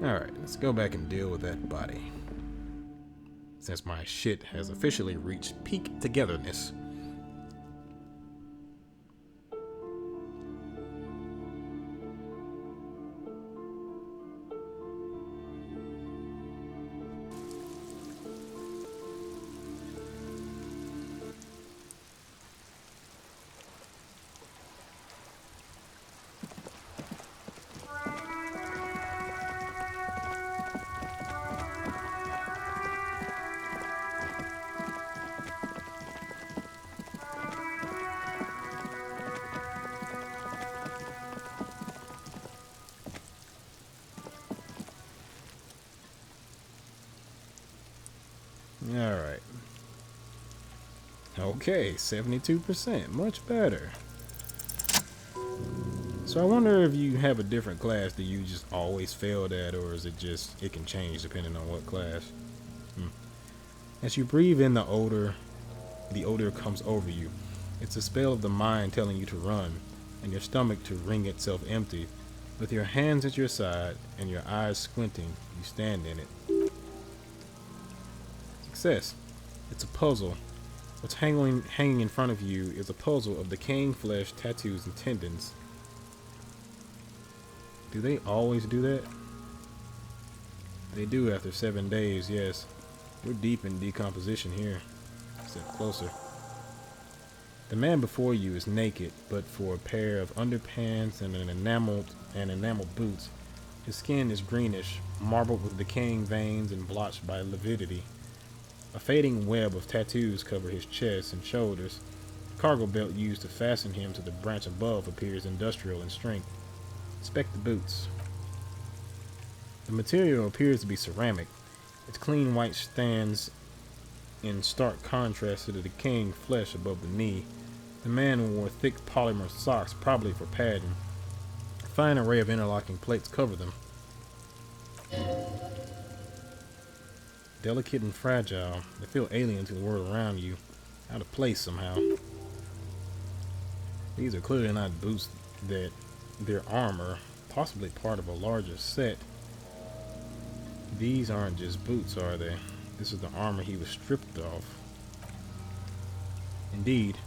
Alright, let's go back and deal with that body. Since my shit has officially reached peak togetherness. Alright. Okay, 72%. Much better. So I wonder if you have a different class that you just always failed at, or is it just, it can change depending on what class? As you breathe in the odor comes over you. It's a spell of the mind telling you to run, and your stomach to wring itself empty. With your hands at your side and your eyes squinting, you stand in it. Success. It's a puzzle. What's hanging in front of you is a puzzle of decaying flesh, tattoos, and tendons. Do they always do that? They do after 7 days, yes. We're deep in decomposition here. Step closer. The man before you is naked, but for a pair of underpants and enameled boots. His skin is greenish, marbled with decaying veins and blotched by lividity. A fading web of tattoos cover his chest and shoulders. The cargo belt used to fasten him to the branch above appears industrial in strength. Inspect the boots. The material appears to be ceramic. Its clean white stands in stark contrast to the decaying flesh above the knee. The man wore thick polymer socks, probably for padding. A fine array of interlocking plates cover them. Delicate and fragile, they feel alien to the world around you, out of place somehow. These are clearly not boots that they're armor, possibly part of a larger set. These aren't just boots, are they? This is the armor he was stripped off. Indeed,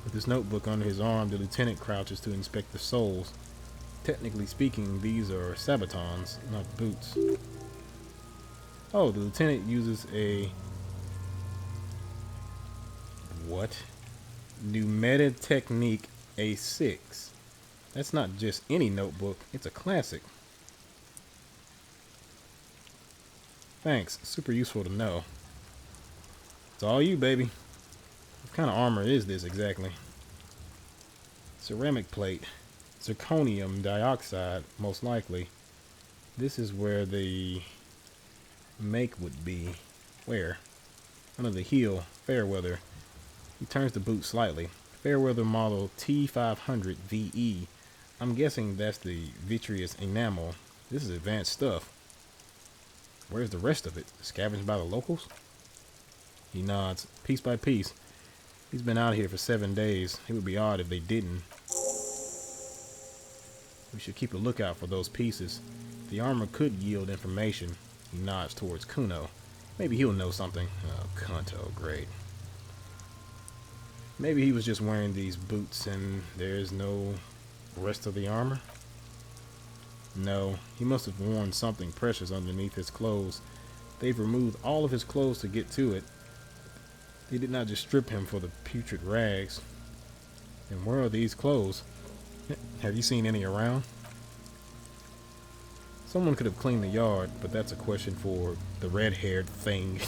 with his notebook under his arm, the lieutenant crouches to inspect the soles. Technically speaking, these are sabatons, not boots. Oh, the lieutenant uses a... what? Numeta Technique A6. That's not just any notebook, it's a classic. Thanks, super useful to know. It's all you, baby. What kind of armor is this exactly? Ceramic plate. Zirconium dioxide, most likely. This is where the make would be. Where? Under the heel, Fairweather. He turns the boot slightly. Fairweather model T500 VE. I'm guessing that's the vitreous enamel. This is advanced stuff. Where's the rest of it? Scavenged by the locals? He nods, piece by piece. He's been out here for 7 days. It would be odd if they didn't. We should keep a lookout for those pieces. The armor could yield information. He nods towards Kuno. Maybe he'll know something. Oh, Kanto, great. Maybe he was just wearing these boots and there's no rest of the armor? No, he must have worn something precious underneath his clothes. They've removed all of his clothes to get to it. They did not just strip him for the putrid rags. And where are these clothes? Have you seen any around? Someone could have cleaned the yard, but that's a question for the red-haired thing.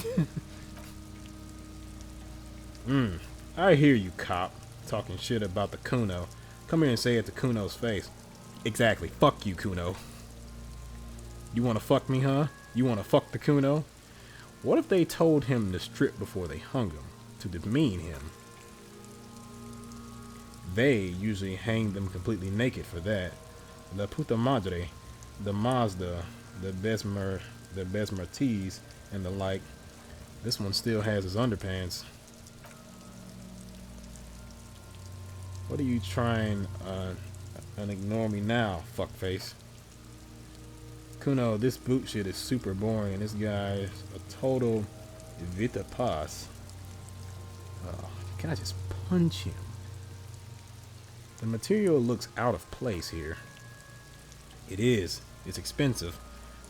I hear you, cop, talking shit about the Kuno. Come here and say it to Kuno's face. Exactly, fuck you, Kuno. You wanna fuck me, huh? You wanna fuck the Kuno? What if they told him to strip before they hung him, to demean him? They usually hang them completely naked for that. La puta madre, the Mazda, the Besmertees, and the like. This one still has his underpants. What are you trying and ignore me now, fuckface? Kuno, this boot shit is super boring, and this guy is a total Vita Pass. Oh, can I just punch him? The material looks out of place here. It is. It's expensive.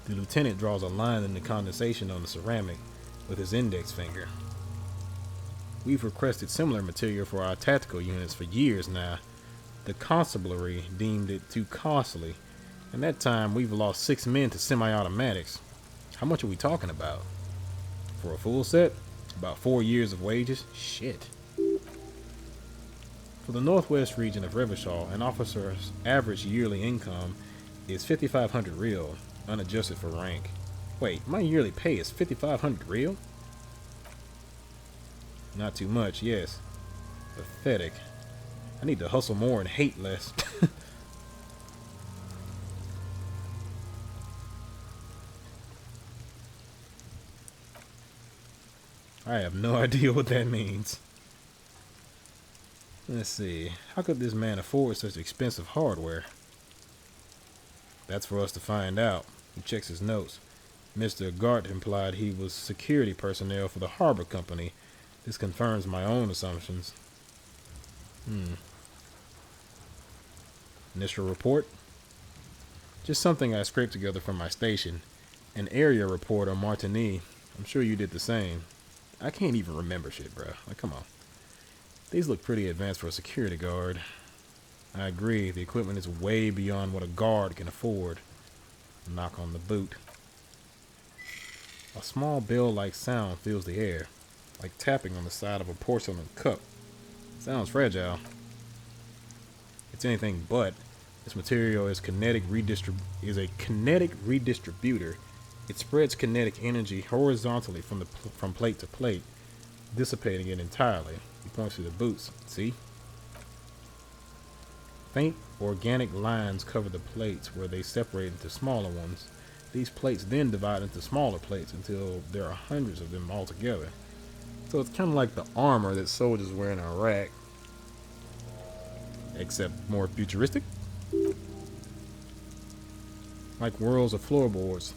The lieutenant draws a line in the condensation on the ceramic with his index finger. We've requested similar material for our tactical units for years now. The constabulary deemed it too costly, and that time we've lost 6 men to semi-automatics. How much are we talking about? For a full set? About 4 years of wages? Shit. For the northwest region of Revachol, an officer's average yearly income is 5,500 real, unadjusted for rank. Wait, my yearly pay is 5,500 real? Not too much, yes. Pathetic. I need to hustle more and hate less. I have no idea what that means. Let's see. How could this man afford such expensive hardware? That's for us to find out. He checks his notes. Mr. Gart implied he was security personnel for the harbor company. This confirms my own assumptions. Initial report? Just something I scraped together from my station. An area report on Martigny. I'm sure you did the same. I can't even remember shit, bro. Like, come on. These look pretty advanced for a security guard. I agree, the equipment is way beyond what a guard can afford. Knock on the boot. A small bell-like sound fills the air, like tapping on the side of a porcelain cup. Sounds fragile. It's anything but. This material is a kinetic redistributor. It spreads kinetic energy horizontally from plate to plate, dissipating it entirely. He points to the boots. See? Faint organic lines cover the plates where they separate into smaller ones. These plates then divide into smaller plates until there are hundreds of them all together. So it's kind of like the armor that soldiers wear in Iraq, except more futuristic. Like whirls of floorboards,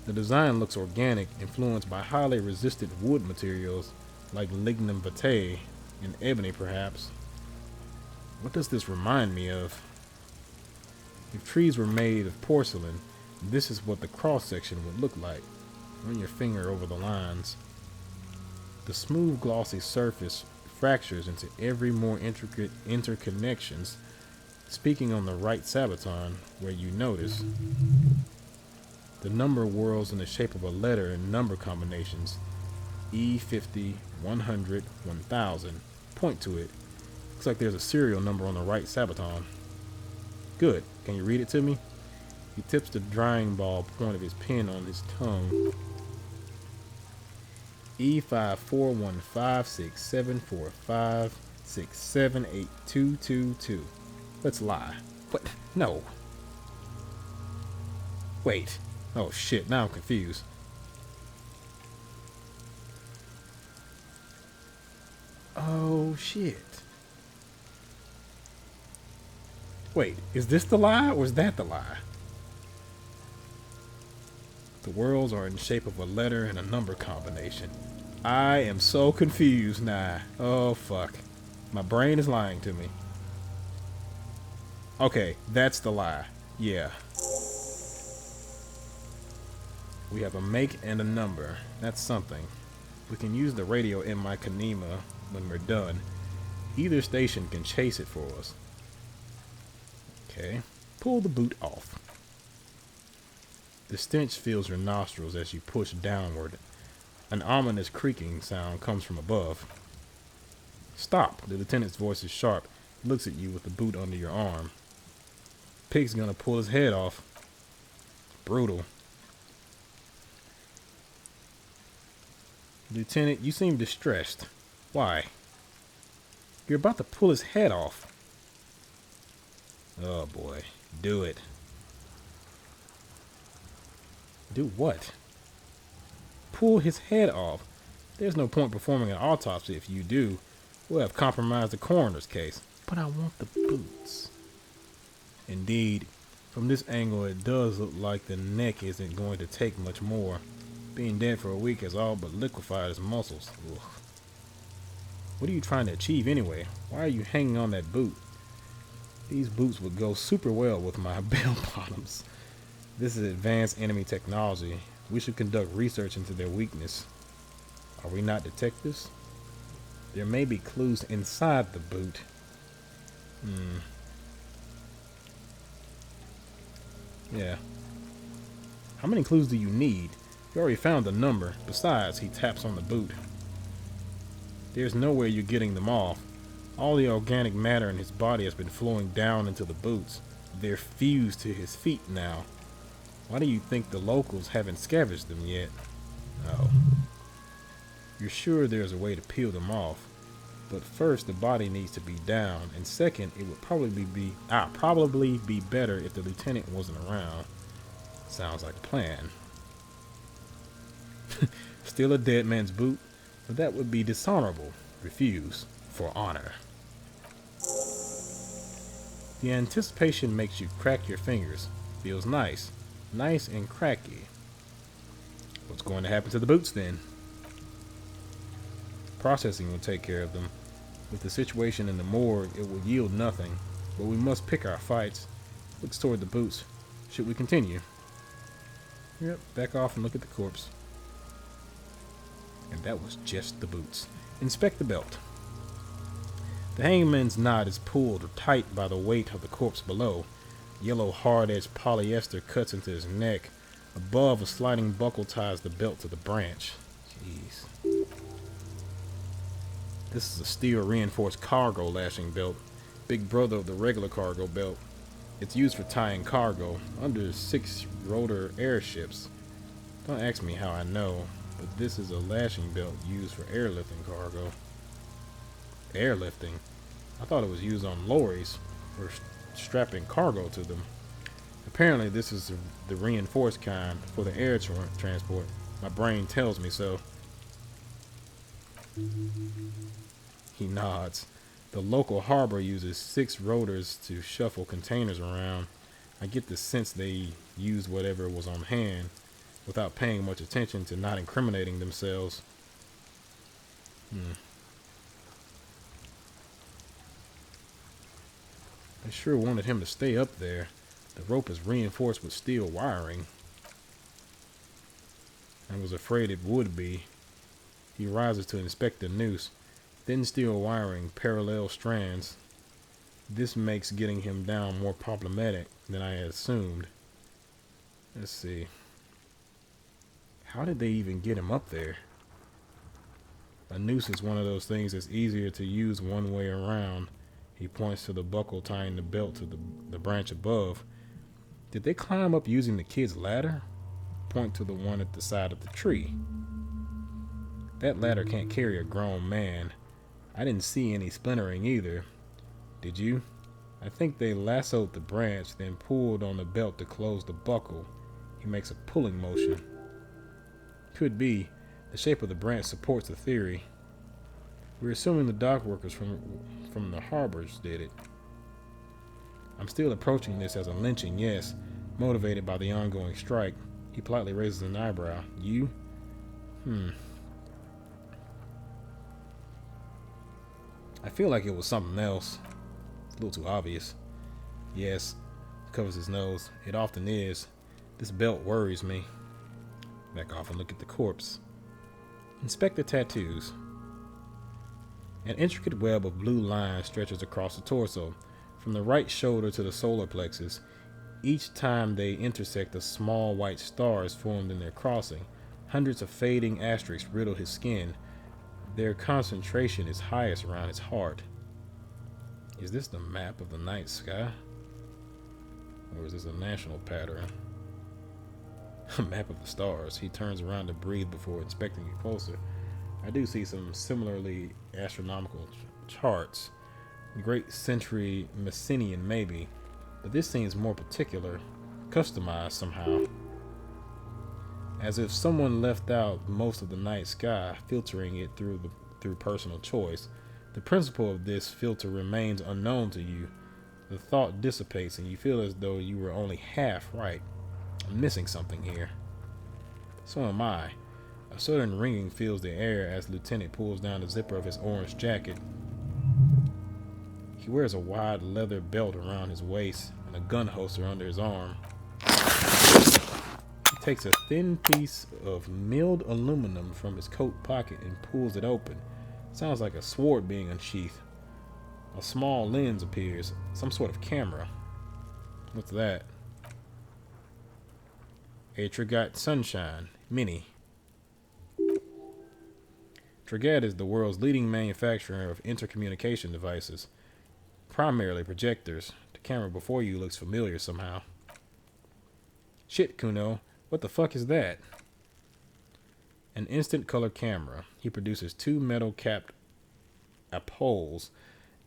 the design looks organic, influenced by highly resistant wood materials like lignum vitae and ebony perhaps. What does this remind me of? If trees were made of porcelain, this is what the cross-section would look like. Run your finger over the lines. The smooth glossy surface fractures into every more intricate interconnections. Speaking on the right sabaton, where you notice the number whirls in the shape of a letter in number combinations. E50, 100, 1000. Point to it. Looks like there's a serial number on the right sabaton. Good. Can you read it to me? He tips the drying ball point of his pen on his tongue. E54156745678222. Let's lie. What? No. Wait. Oh shit, now I'm confused. Oh shit. Wait, is this the lie or is that the lie? The worlds are in the shape of a letter and a number combination. I am so confused now. Oh fuck. My brain is lying to me. Okay, that's the lie. Yeah. We have a make and a number. That's something. We can use the radio in my Kanema when we're done. Either station can chase it for us. Okay. Pull the boot off. The stench fills your nostrils as you push downward. An ominous creaking sound comes from above. Stop. The lieutenant's voice is sharp. He looks at you with the boot under your arm. Pig's gonna pull his head off. Brutal. Lieutenant, you seem distressed. Why? You're about to pull his head off. Oh boy. Do it. Do what? Pull his head off. There's no point performing an autopsy if you do. We'll have compromised the coroner's case. But I want the boots. Indeed. From this angle, it does look like the neck isn't going to take much more. Being dead for a week has all but liquefied his muscles. Ugh. What are you trying to achieve anyway? Why are you hanging on that boot? These boots would go super well with my bell bottoms. This is advanced enemy technology. We should conduct research into their weakness. Are we not detectives? There may be clues inside the boot. Yeah. How many clues do you need? You already found the number. Besides, he taps on the boot. There's no way you're getting them off. All the organic matter in his body has been flowing down into the boots. They're fused to his feet now. Why do you think the locals haven't scavenged them yet? Oh. You're sure there's a way to peel them off. But first, the body needs to be down. And second, it would probably be better if the lieutenant wasn't around. Sounds like a plan. Steal a dead man's boot? But that would be dishonorable. Refuse. For honor. The anticipation makes you crack your fingers. Feels nice. Nice and cracky. What's going to happen to the boots then? Processing will take care of them. With the situation in the morgue, it will yield nothing. But we must pick our fights. Looks toward the boots. Should we continue? Yep, back off and look at the corpse. And that was just the boots. Inspect the belt. The hangman's knot is pulled tight by the weight of the corpse below. Yellow hard-edged polyester cuts into his neck. Above, a sliding buckle ties the belt to the branch. Jeez. This is a steel-reinforced cargo lashing belt. Big brother of the regular cargo belt. It's used for tying cargo under 6-rotor airships. Don't ask me how I know, but this is a lashing belt used for airlifting cargo. Airlifting? I thought it was used on lorries for strapping cargo to them. Apparently this is the reinforced kind for the air transport. My brain tells me so. He nods. The local harbor uses 6 rotors to shuffle containers around. I get the sense they used whatever was on hand without paying much attention to not incriminating themselves. I sure wanted him to stay up there. The rope is reinforced with steel wiring. I was afraid it would be. He rises to inspect the noose. Thin steel wiring, parallel strands. This makes getting him down more problematic than I had assumed. Let's see. How did they even get him up there? A noose is one of those things that's easier to use one way around. He points to the buckle tying the belt to the branch above. Did they climb up using the kid's ladder? Point to the one at the side of the tree. That ladder can't carry a grown man. I didn't see any splintering either. Did you? I think they lassoed the branch, then pulled on the belt to close the buckle. He makes a pulling motion. Could be. The shape of the branch supports the theory. We're assuming the dock workers from the harbors did it. I'm still approaching this as a lynching, yes, motivated by the ongoing strike. He politely raises an eyebrow. You? I feel like it was something else. It's a little too obvious. Yes, covers his nose. It often is. This belt worries me. Back off and look at the corpse. Inspect the tattoos. An intricate web of blue lines stretches across the torso, from the right shoulder to the solar plexus. Each time they intersect, a small white star is formed in their crossing. Hundreds of fading asterisks riddle his skin. Their concentration is highest around his heart. Is this the map of the night sky? Or is this a national pattern? A map of the stars. He turns around to breathe before inspecting it closer. I do see some similarly astronomical charts. Great Century Messinian maybe, but this seems more particular, customized somehow. As if someone left out most of the night sky, filtering it through personal choice. The principle of this filter remains unknown to you. The thought dissipates and you feel as though you were only half right. I'm missing something here. So am I. A sudden ringing fills the air as the lieutenant pulls down the zipper of his orange jacket. He wears a wide leather belt around his waist and a gun holster under his arm. He takes a thin piece of milled aluminum from his coat pocket and pulls it open. Sounds like a sword being unsheathed. A small lens appears, some sort of camera. What's that? A Trigat Sunshine Mini. Trigat is the world's leading manufacturer of intercommunication devices, primarily projectors. The camera before you looks familiar somehow. Shit, Kuno, what the fuck is that? An instant color camera. He produces 2 metal capped poles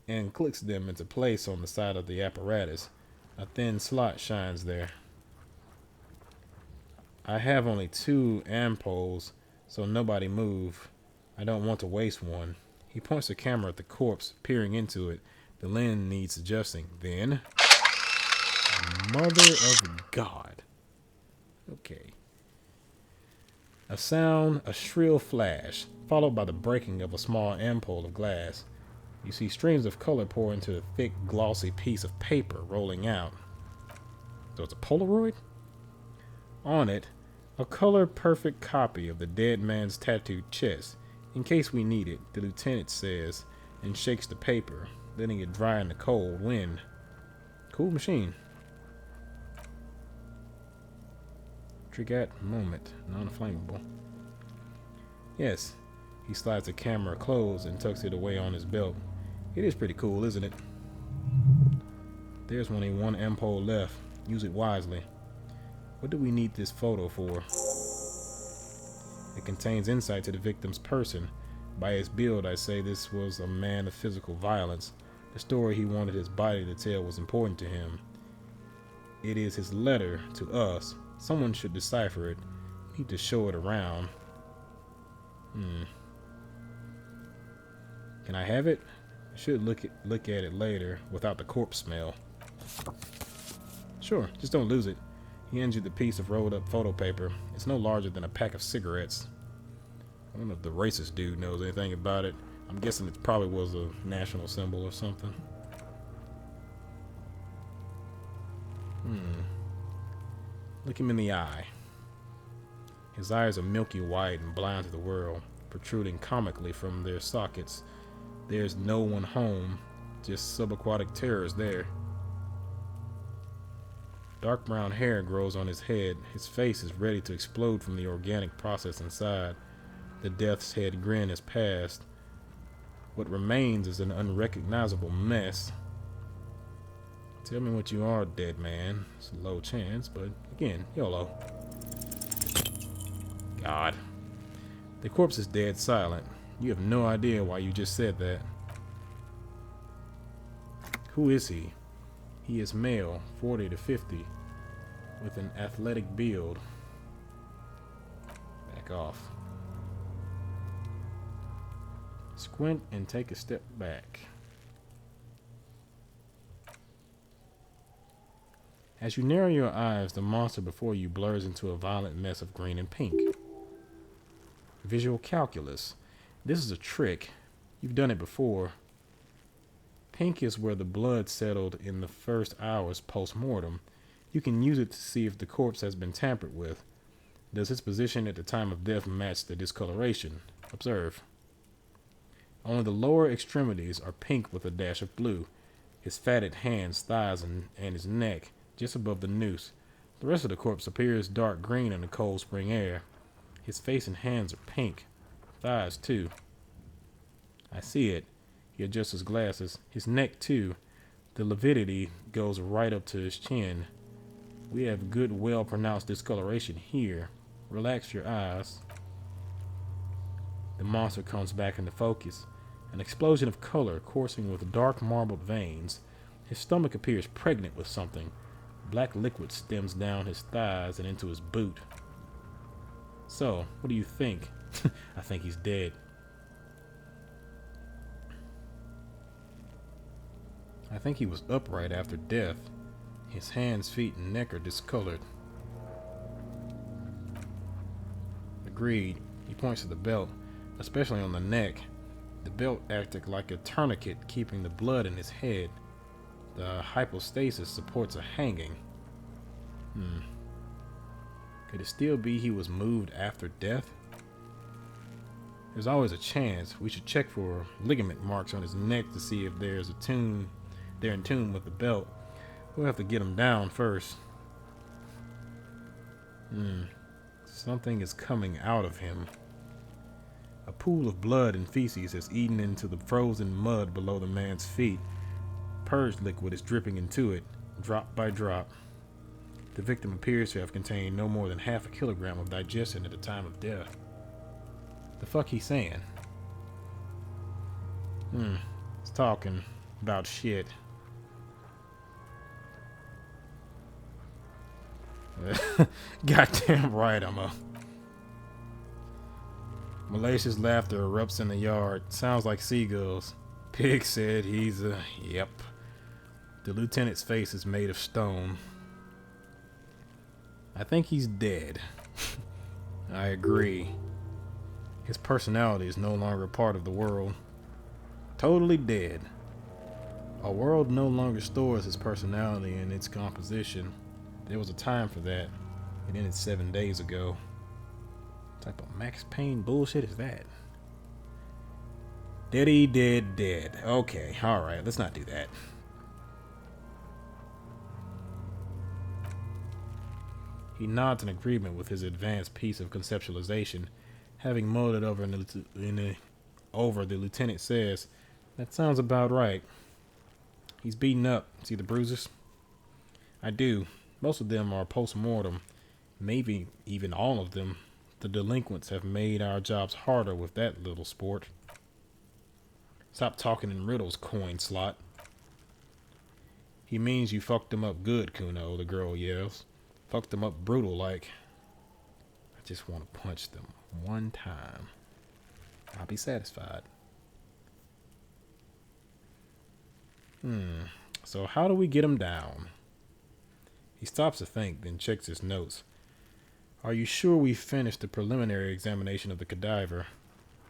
and clicks them into place on the side of the apparatus. A thin slot shines there. I have only 2 ampoles, so nobody move. I don't want to waste one. He points the camera at the corpse, peering into it. The lens needs adjusting. Then, Mother of God. Okay. A sound, a shrill flash, followed by the breaking of a small ampoule of glass. You see streams of color pour into a thick, glossy piece of paper rolling out. So it's a Polaroid? On it, a color-perfect copy of the dead man's tattooed chest. In case we need it, the lieutenant says, and shakes the paper, letting it dry in the cold wind. Cool machine. Trigat moment, non-flammable. Yes, he slides the camera closed and tucks it away on his belt. It is pretty cool, isn't it? There's only 1 ampoule left. Use it wisely. What do we need this photo for? It contains insight to the victim's person. By his build, I say this was a man of physical violence. The story he wanted his body to tell was important to him. It is his letter to us. Someone should decipher it. Need to show it around. Can I have it? I should look at it later without the corpse smell. Sure, just don't lose it. He hands you the piece of rolled up photo paper. It's no larger than a pack of cigarettes. I don't know if the racist dude knows anything about it. I'm guessing it probably was a national symbol or something. Look him in the eye. His eyes are milky white and blind to the world, protruding comically from their sockets. There's no one home, just subaquatic terrors there. Dark brown hair grows on his head. His face is ready to explode from the organic process inside. The death's head grin has passed. What remains is an unrecognizable mess. Tell me what you are, dead man. It's a low chance, but again, YOLO. God. The corpse is dead silent. You have no idea why you just said that. Who is he? He is male, 40 to 50, with an athletic build. Back off. Squint and take a step back. As you narrow your eyes, the monster before you blurs into a violent mess of green and pink. Visual calculus. This is a trick. You've done it before. Pink is where the blood settled in the first hours post-mortem. You can use it to see if the corpse has been tampered with. Does its position at the time of death match the discoloration? Observe. Only the lower extremities are pink with a dash of blue. His fatted hands, thighs, and his neck, just above the noose. The rest of the corpse appears dark green in the cold spring air. His face and hands are pink. Thighs, too. I see it. He adjusts his glasses. His neck, too. The lividity goes right up to his chin. We have good, well-pronounced discoloration here. Relax your eyes. The monster comes back into focus. An explosion of color coursing with dark marbled veins. His stomach appears pregnant with something. Black liquid stems down his thighs and into his boot. So, what do you think? I think he's dead. I I think he was upright after death. His hands, feet, and neck are discolored. Agreed. He points to the belt, especially on the neck. The belt acted like a tourniquet, keeping the blood in his head. The hypostasis supports a hanging. Could it still be he was moved after death? There's always a chance. We should check for ligament marks on his neck to see if they're in tune with the belt. We'll have to get him down first. Something is coming out of him. A pool of blood and feces has eaten into the frozen mud below the man's feet. Purge liquid is dripping into it, drop by drop. The victim appears to have contained no more than half a kilogram of digestion at the time of death. The fuck he saying? He's talking about shit. Goddamn right, I'm a... Malicious laughter erupts in the yard. Sounds like seagulls. Pig said he's a... Yep. The lieutenant's face is made of stone. I think he's dead. I agree. His personality is no longer a part of the world. Totally dead. A world no longer stores his personality in its composition. There was a time for that. It ended 7 days ago. What type of Max Payne bullshit is that? Dead. Okay, alright, let's not do that. He nods in agreement with his advanced piece of conceptualization. Having mulled it over, the lieutenant says, "That sounds about right. He's beaten up. See the bruises?" "I do. Most of them are post-mortem. Maybe even all of them. The delinquents have made our jobs harder with that little sport." "Stop talking in riddles, coin slot." "He means you fucked him up good, Kuno," the girl yells. "Fucked him up brutal like. I just want to punch them one time. I'll be satisfied." So how do we get him down? He stops to think, then checks his notes. "Are you sure we finished the preliminary examination of the cadaver?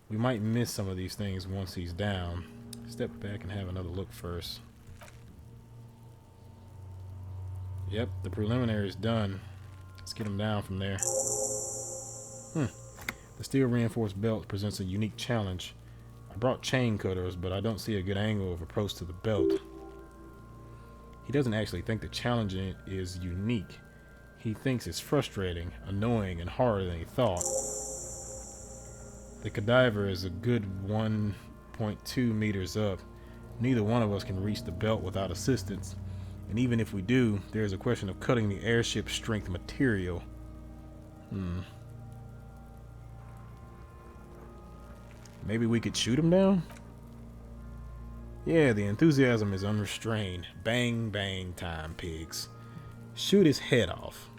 We might miss some of these things once he's down. Step back and have another look first." Yep, the preliminary is done. Let's get him down from there. The steel reinforced belt presents a unique challenge. I brought chain cutters, but I don't see a good angle of approach to the belt. He doesn't actually think the challenge is unique. He thinks it's frustrating, annoying, and harder than he thought. The cadaver is a good 1.2 meters up. Neither one of us can reach the belt without assistance. And even if we do, there's a question of cutting the airship strength material. Maybe we could shoot him down? Yeah, the enthusiasm is unrestrained. Bang, bang time, pigs. Shoot his head off.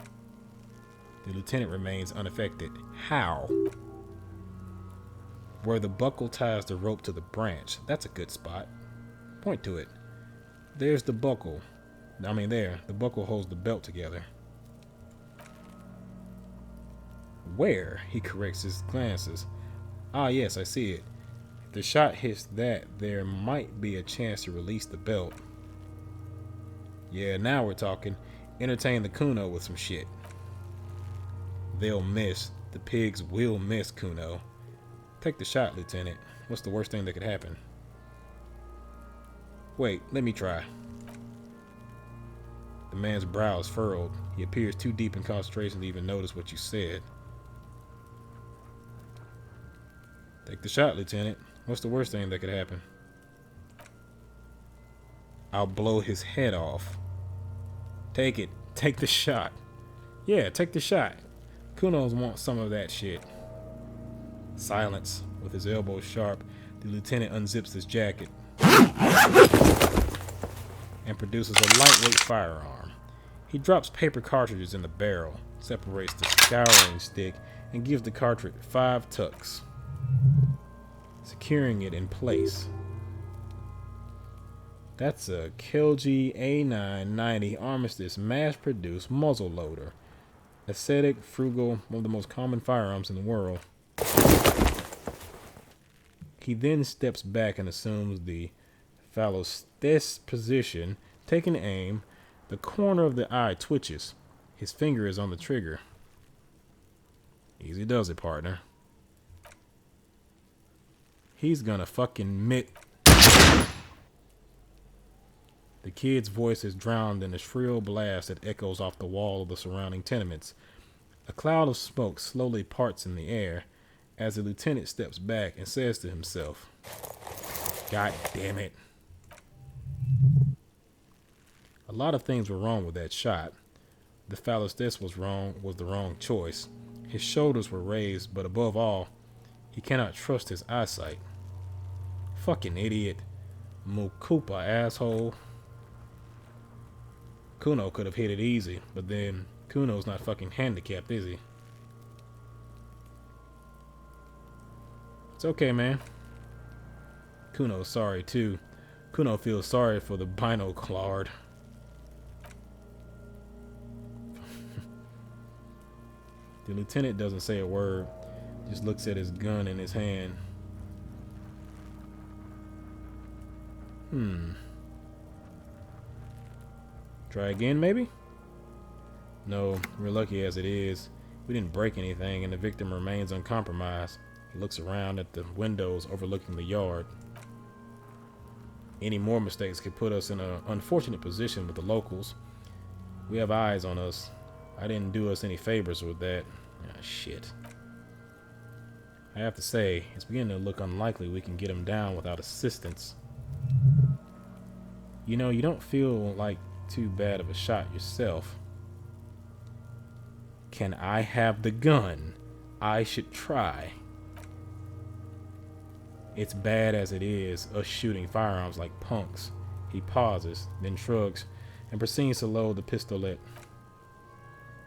The lieutenant remains unaffected. How? Where the buckle ties the rope to the branch. That's a good spot. Point to it. There's the buckle. There. The buckle holds the belt together. Where? He corrects his glances. Ah, yes, I see it. If the shot hits that, there might be a chance to release the belt. Yeah, now we're talking. Entertain the Kuno with some shit. They'll miss. The pigs will miss, Kuno. Take the shot, Lieutenant. What's the worst thing that could happen? Wait, let me try. The man's brow is furrowed. He appears too deep in concentration to even notice what you said. Take the shot, Lieutenant. What's the worst thing that could happen? I'll blow his head off. Take it. Take the shot. Yeah, take the shot. Kunos wants some of that shit. Silence. With his elbows sharp, the lieutenant unzips his jacket and produces a lightweight firearm. He drops paper cartridges in the barrel, separates the scouring stick, and gives the cartridge 5 tucks, securing it in place. That's a Kilgi A990 Armistice mass-produced muzzle loader. Aesthetic, frugal, one of the most common firearms in the world. He then steps back and assumes the phallostes position. Taking aim, the corner of the eye twitches. His finger is on the trigger. Easy does it, partner. He's gonna fucking mitt. The kid's voice is drowned in a shrill blast that echoes off the wall of the surrounding tenements. A cloud of smoke slowly parts in the air as the lieutenant steps back and says to himself, God damn it. A lot of things were wrong with that shot. The phallostes was the wrong choice. His shoulders were raised, but above all, he cannot trust his eyesight. Fucking idiot. Mukupa, asshole. Kuno could have hit it easy, but then Kuno's not fucking handicapped, is he? It's okay, man. Kuno's sorry, too. Kuno feels sorry for the binoclard. The lieutenant doesn't say a word, just looks at his gun in his hand. Try again, maybe? No, we're lucky as it is. We didn't break anything and the victim remains uncompromised. He looks around at the windows overlooking the yard. Any more mistakes could put us in an unfortunate position with the locals. We have eyes on us. I didn't do us any favors with that. Ah, shit. I have to say, it's beginning to look unlikely we can get him down without assistance. You know, you don't feel like too bad of a shot yourself. Can I have the gun? I should try. It's bad as it is, us shooting firearms like punks. He pauses, then shrugs, and proceeds to load the pistolet.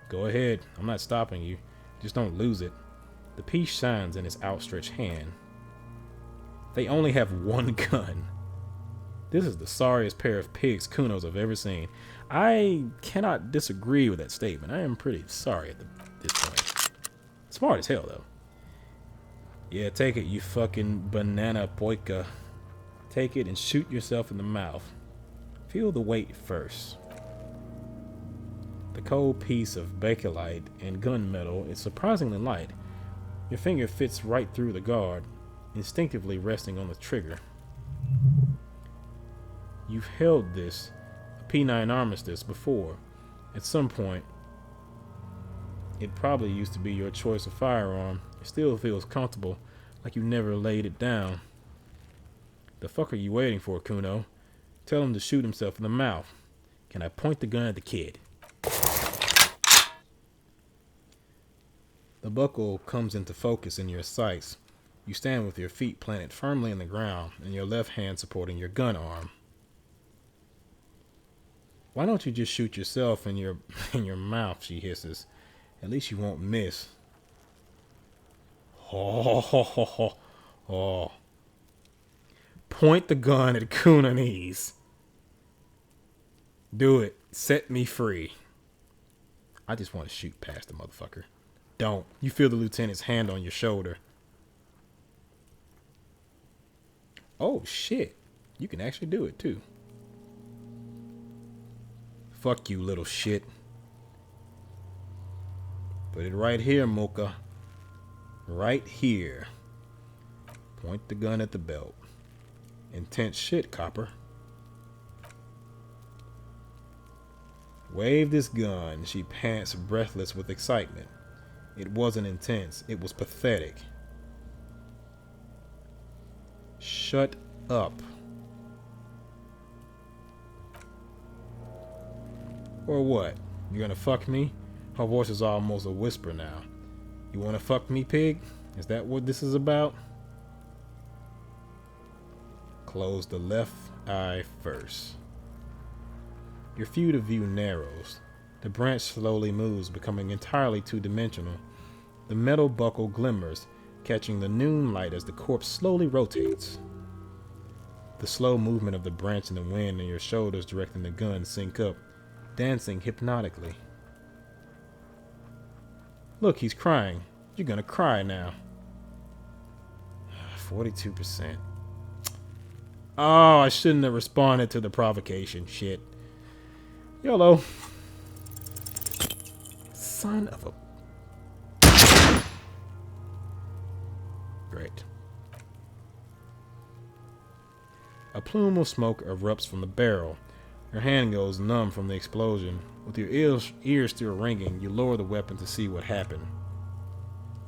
Go ahead, I'm not stopping you. Just don't lose it. The piece shines in his outstretched hand. They only have one gun. This is the sorriest pair of pigs Kunos have ever seen. I cannot disagree with that statement. I am pretty sorry at this point. Smart as hell, though. Yeah, take it, you fucking banana poika. Take it and shoot yourself in the mouth. Feel the weight first. The cold piece of bakelite and gunmetal is surprisingly light. Your finger fits right through the guard, instinctively resting on the trigger. You've held this, a P9 Armistice, before. At some point, it probably used to be your choice of firearm. It still feels comfortable, like you never laid it down. The fuck are you waiting for, Kuno? Tell him to shoot himself in the mouth. Can I point the gun at the kid? The buckle comes into focus in your sights. You stand with your feet planted firmly in the ground and your left hand supporting your gun arm. Why don't you just shoot yourself in your mouth, she hisses. At least you won't miss. Oh. Point the gun at Kunanis. Do it. Set me free. I just want to shoot past the motherfucker. Don't. You feel the lieutenant's hand on your shoulder. Oh, shit. You can actually do it, too. Fuck you, little shit. Put it right here, Mocha. Right here. Point the gun at the belt. Intense shit, copper. Wave this gun. She pants, breathless with excitement. It wasn't intense. It was pathetic. Shut up. Or what? You gonna fuck me? Her voice is almost a whisper now. You wanna fuck me, pig? Is that what this is about? Close the left eye first. Your field of view narrows. The branch slowly moves, becoming entirely two-dimensional. The metal buckle glimmers, catching the noon light as the corpse slowly rotates. The slow movement of the branch in the wind and your shoulders directing the gun sync up, dancing hypnotically. Look, he's crying. You're gonna cry now. 42%. Oh, I shouldn't have responded to the provocation. Shit. YOLO. Son of a... Great. A plume of smoke erupts from the barrel. Your hand goes numb from the explosion. With your ears still ringing, you lower the weapon to see what happened.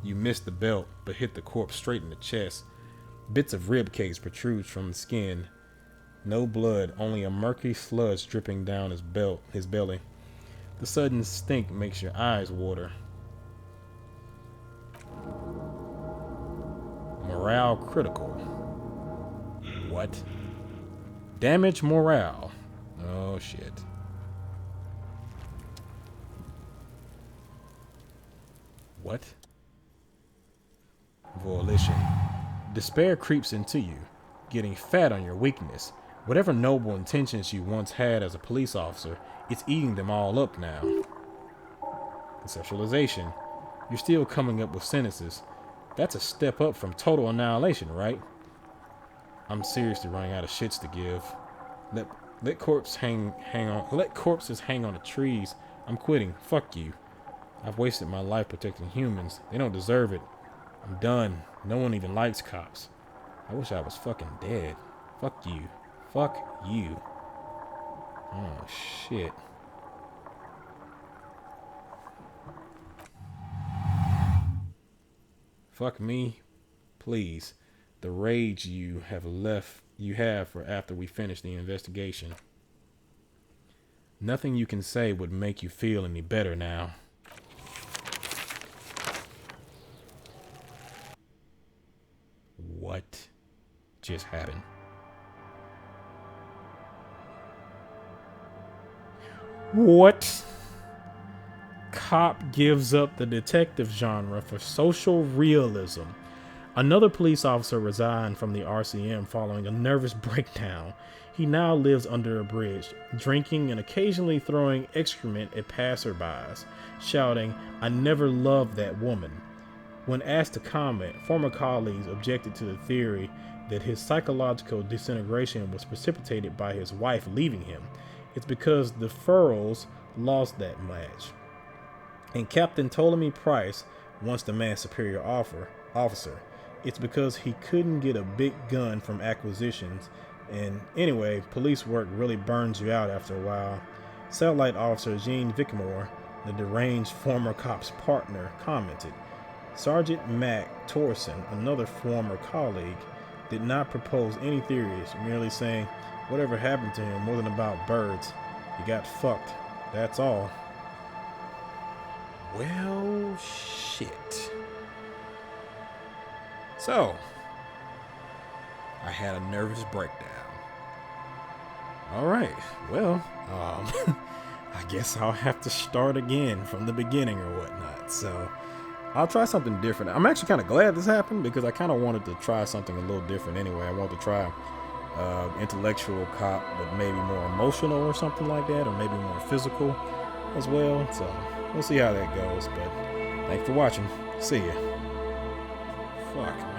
You miss the belt, but hit the corpse straight in the chest. Bits of rib cage protrude from the skin. No blood, only a murky sludge dripping down his belly. The sudden stink makes your eyes water. Morale critical. What? Damage morale. Oh shit. What? Volition. Despair creeps into you, getting fat on your weakness. Whatever noble intentions you once had as a police officer, it's eating them all up now. Conceptualization. You're still coming up with sentences. That's a step up from total annihilation, right? I'm seriously running out of shits to give. Let corpses hang on the trees. I'm quitting. Fuck you. I've wasted my life protecting humans. They don't deserve it. I'm done. No one even likes cops. I wish I was fucking dead. Fuck you. Fuck you. Oh, shit. Fuck me. Please. The rage you have for after we finish the investigation. Nothing you can say would make you feel any better now. What just happened? What? Cop gives up the detective genre for social realism. Another police officer resigned from the RCM following a nervous breakdown. He now lives under a bridge, drinking and occasionally throwing excrement at passerbys, shouting, "I never loved that woman." When asked to comment, former colleagues objected to the theory that his psychological disintegration was precipitated by his wife leaving him. It's because the Furrows lost that match. And Captain Ptolemy Price, once the man's superior officer, it's because he couldn't get a big gun from acquisitions. And anyway, police work really burns you out after a while. Satellite Officer Gene Vickamore, the deranged former cop's partner, commented. Sergeant Mac Torson, another former colleague, did not propose any theories, merely saying whatever happened to him wasn't about birds. He got fucked. That's all. Well, shit. So, I had a nervous breakdown. Alright, well, I guess I'll have to start again from the beginning or whatnot. So, I'll try something different. I'm actually kind of glad this happened because I kind of wanted to try something a little different anyway. I wanted to try intellectual cop, but maybe more emotional or something like that, or maybe more physical as well. So, we'll see how that goes. But thanks for watching. See ya. Fuck.